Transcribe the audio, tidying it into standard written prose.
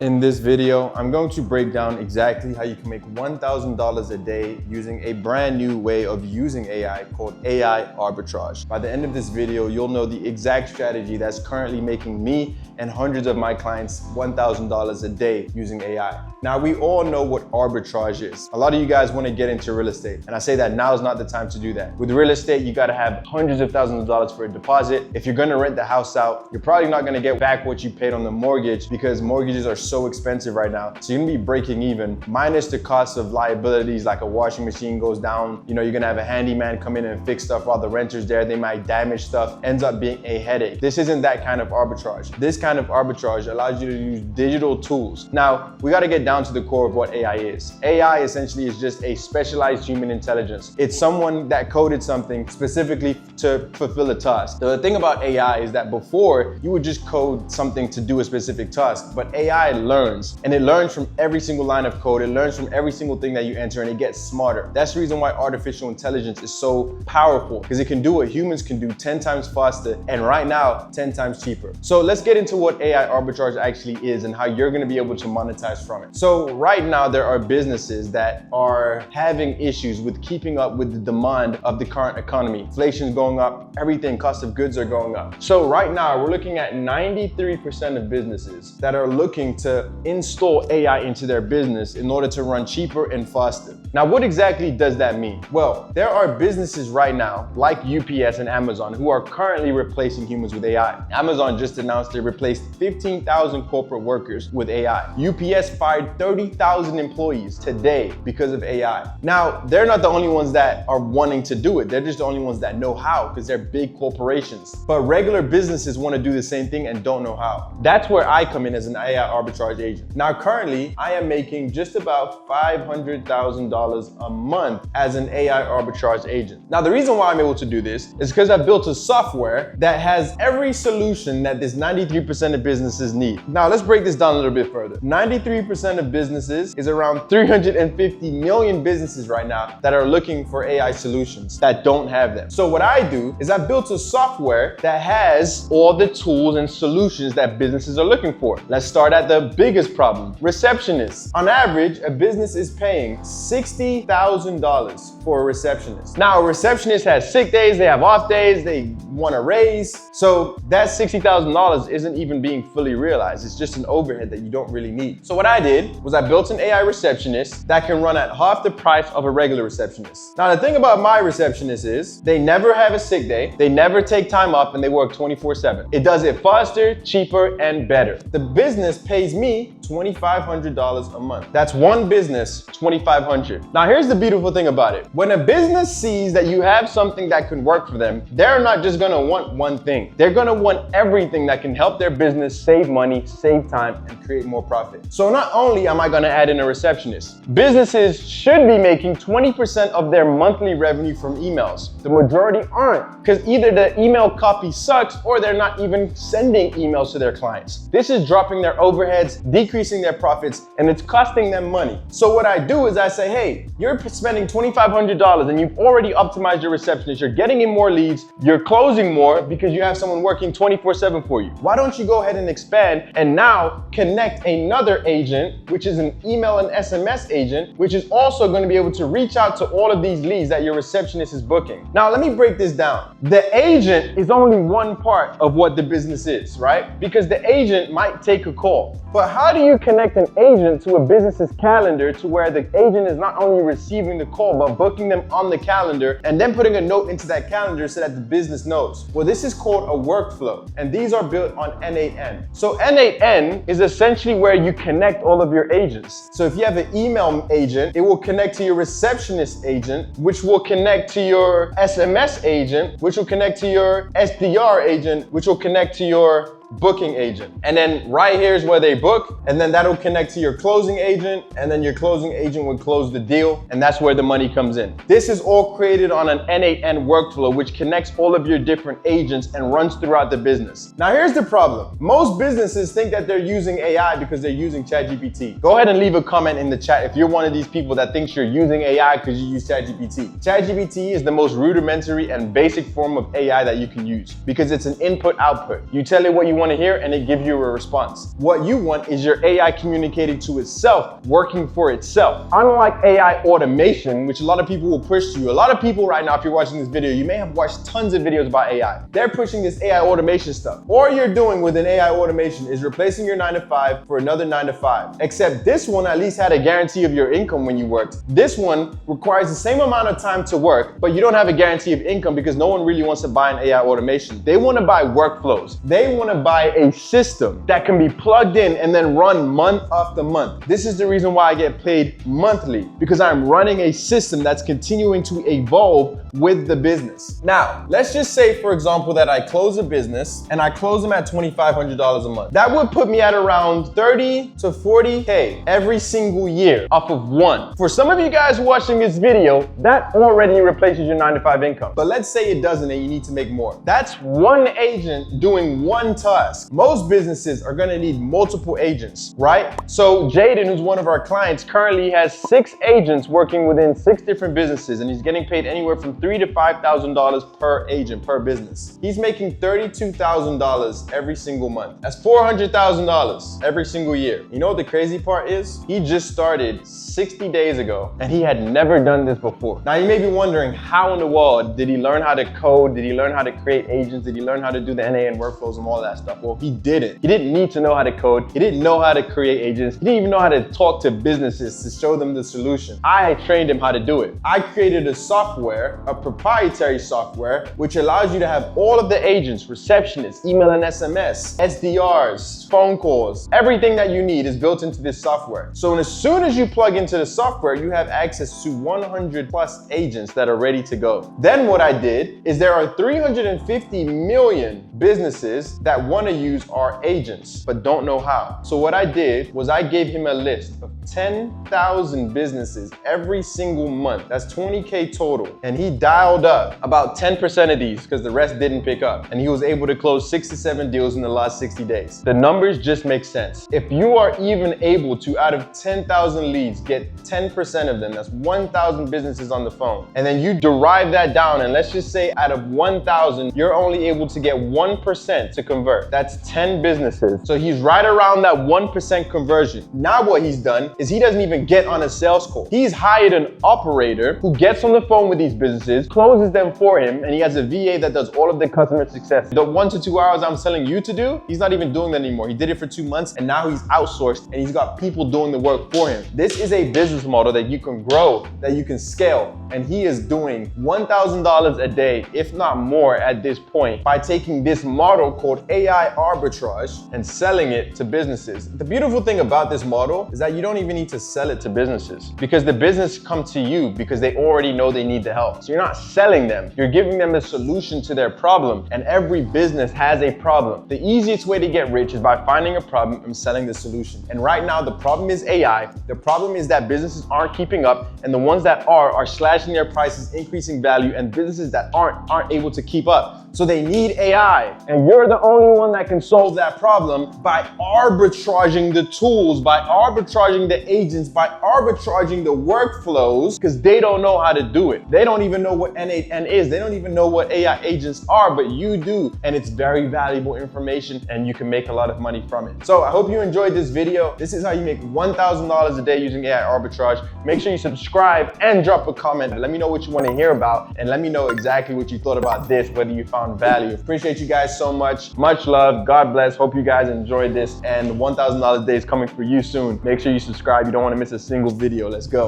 In this video, I'm going to break down exactly how you can make $1,000 a day using a brand new way of using AI called AI Arbitrage. By the end of this video, you'll know the exact strategy that's currently making me and hundreds of my clients $1,000 a day using AI. Now, we all know what arbitrage is. A lot of you guys want to get into real estate, and I say that now is not the time to do that. With real estate, you got to have hundreds of thousands of dollars for a deposit. If you're going to rent the house out, you're probably not going to get back what you paid on the mortgage because mortgages are so expensive right now. So you're gonna be breaking even, minus the cost of liabilities like a washing machine goes down. You know, you're gonna have a handyman come in and fix stuff while the renter's there. They might damage stuff, ends up being a headache. This isn't that kind of arbitrage. This kind of arbitrage allows you to use digital tools. Now, we gotta get down to the core of what AI is. AI essentially is just a specialized human intelligence. It's someone that coded something specifically to fulfill a task. The thing about AI is that before, you would just code something to do a specific task, but AI learns, and it learns from every single line of code. It learns from every single thing that you enter, and it gets smarter. That's the reason why artificial intelligence is so powerful, because it can do what humans can do 10 times faster, and right now, 10 times cheaper. So let's get into what AI arbitrage actually is and how you're gonna be able to monetize from it. So right now, there are businesses that are having issues with keeping up with the demand of the current economy. Inflation's going up, everything, cost of goods are going up. So right now, we're looking at 93% of businesses that are looking to install AI into their business in order to run cheaper and faster. Now, what exactly does that mean? Well, there are businesses right now, like UPS and Amazon, who are currently replacing humans with AI. Amazon just announced they replaced 15,000 corporate workers with AI. UPS fired 30,000 employees today because of AI. Now, they're not the only ones that are wanting to do it. They're just the only ones that know how, because they're big corporations. But regular businesses want to do the same thing and don't know how. That's where I come in as an AI arbitrage agent. Now, currently, I am making just about $500,000 a month as an AI arbitrage agent. Now, the reason why I'm able to do this is because I built a software that has every solution that this 93% of businesses need. Now, let's break this down a little bit further. 93% of businesses is around 350 million businesses right now that are looking for AI solutions that don't have them. So what I do is I built a software that has all the tools and solutions that businesses are looking for. Let's start at the biggest problem, receptionists. On average, a business is paying $60,000 for a receptionist. Now, a receptionist has sick days, they have off days, they want a raise. So that $60,000 isn't even being fully realized. It's just an overhead that you don't really need. So what I did was I built an AI receptionist that can run at half the price of a regular receptionist. Now, the thing about my receptionist is they never have a sick day, they never take time off, and they work 24/7. It does it faster, cheaper, and better. The business pays me $2,500 a month. That's one business, $2,500. Now, here's the beautiful thing about it. When a business sees that you have something that can work for them, they're not just gonna want one thing. They're gonna want everything that can help their business save money, save time, and create more profit. So not only am I gonna add in a receptionist, businesses should be making 20% of their monthly revenue from emails. The majority aren't, because either the email copy sucks or they're not even sending emails to their clients. This is dropping their overheads, decreasing their profits, and it's costing them money. So what I do is I say, hey, you're spending $2,500 and you've already optimized your receptionist. You're getting in more leads. You're closing more because you have someone working 24/7 for you. Why don't you go ahead and expand and now connect another agent, which is an email and SMS agent, which is also going to be able to reach out to all of these leads that your receptionist is booking. Now, let me break this down. The agent is only one part of what the business is, right? Because the agent might take a call. But how do you connect an agent to a business's calendar to where the agent is not only receiving the call, but booking them on the calendar and then putting a note into that calendar so that the business knows? Well, this is called a workflow, and these are built on N8N. So N8N is essentially where you connect all of your agents. So if you have an email agent, it will connect to your receptionist agent, which will connect to your SMS agent, which will connect to your SDR agent, which will connect to your booking agent. And then right here is where they book, and then that'll connect to your closing agent, and then your closing agent would close the deal, and that's where the money comes in. This is all created on an N8N workflow, which connects all of your different agents and runs throughout the business. Now, here's the problem. Most businesses think that they're using AI because they're using ChatGPT. Go ahead and leave a comment in the chat if you're one of these people that thinks you're using AI because you use ChatGPT. ChatGPT is the most rudimentary and basic form of AI that you can use because it's an input-output. You tell it what you want to hear and it gives you a response. What you want is your AI communicating to itself, working for itself. Unlike AI automation, which a lot of people will push to you. A lot of people right now, if you're watching this video, you may have watched tons of videos about AI. They're pushing this AI automation stuff. All you're doing with an AI automation is replacing your 9 to 5 for another 9 to 5. Except this one at least had a guarantee of your income when you worked. This one requires the same amount of time to work, but you don't have a guarantee of income because no one really wants to buy an AI automation. They want to buy workflows. They want to buy a system that can be plugged in and then run month after month. This is the reason why I get paid monthly, because I'm running a system that's continuing to evolve with the business. Now, let's just say, for example, that I close a business and I close them at $2,500 a month. That would put me at around 30 to 40K every single year off of one. For some of you guys watching this video, that already replaces your 9 to 5 income. But let's say it doesn't and you need to make more. That's one agent doing one task. Most businesses are gonna need multiple agents, right? So Jaden, who's one of our clients, currently has 6 agents working within 6 different businesses, and he's getting paid anywhere from $3,000 to $5,000 per agent, per business. He's making $32,000 every single month. That's $400,000 every single year. You know what the crazy part is? He just started 60 days ago and he had never done this before. Now you may be wondering, how in the world did he learn how to code? Did he learn how to create agents? Did he learn how to do the NAN workflows and all that stuff? Well, he didn't. He didn't need to know how to code. He didn't know how to create agents. He didn't even know how to talk to businesses to show them the solution. I trained him how to do it. I created a software, a proprietary software, which allows you to have all of the agents, receptionists, email and SMS, SDRs, phone calls, everything that you need is built into this software. So as soon as you plug into the software, you have access to 100 plus agents that are ready to go. Then what I did is there are 350 million businesses that want to use our agents, but don't know how. So what I did was I gave him a list of 10,000 businesses every single month. That's 20K total. And he dialed up about 10% of these because the rest didn't pick up. And he was able to close 6 to 7 deals in the last 60 days. The numbers just make sense. If you are even able to, out of 10,000 leads, get 10% of them, that's 1,000 businesses on the phone. And then you derive that down, and let's just say out of 1,000, you're only able to get 1% to convert. That's 10 businesses. So he's right around that 1% conversion. Now what he's done is he doesn't even get on a sales call. He's hired an operator who gets on the phone with these businesses, closes them for him, and he has a VA that does all of the customer success. The 1 to 2 hours I'm telling you to do, he's not even doing that anymore. He did it for 2 months and now he's outsourced and he's got people doing the work for him. This is a business model that you can grow, that you can scale, and he is doing $1,000 a day, if not more at this point, by taking this model called AI Arbitrage and selling it to businesses. The beautiful thing about this model is that you don't even need to sell it to businesses, because the business come to you because they already know they need the help. So you're not selling them, you're giving them a solution to their problem, and every business has a problem. The easiest way to get rich is by finding a problem and selling the solution. And right now the problem is AI. The problem is that businesses aren't keeping up, and the ones that are slashing their prices, increasing value, and businesses that aren't able to keep up. So they need AI, and you're the only one that can solve that problem by arbitraging the tools, by arbitraging the agents, by arbitraging the workflows, because they don't know how to do it. They don't even know what NAN is. They don't even know what AI agents are, but you do, and it's very valuable information, and you can make a lot of money from it. So I hope you enjoyed this video. This is how you make $1,000 a day using AI Arbitrage. Make sure you subscribe and drop a comment. Let me know what you want to hear about, and let me know exactly what you thought about this, whether you found value. Appreciate you guys so much. Much love. God bless. Hope you guys enjoyed this, and $1,000 a day is coming for you soon. Make sure you subscribe. You don't want to miss a single video. Let's go.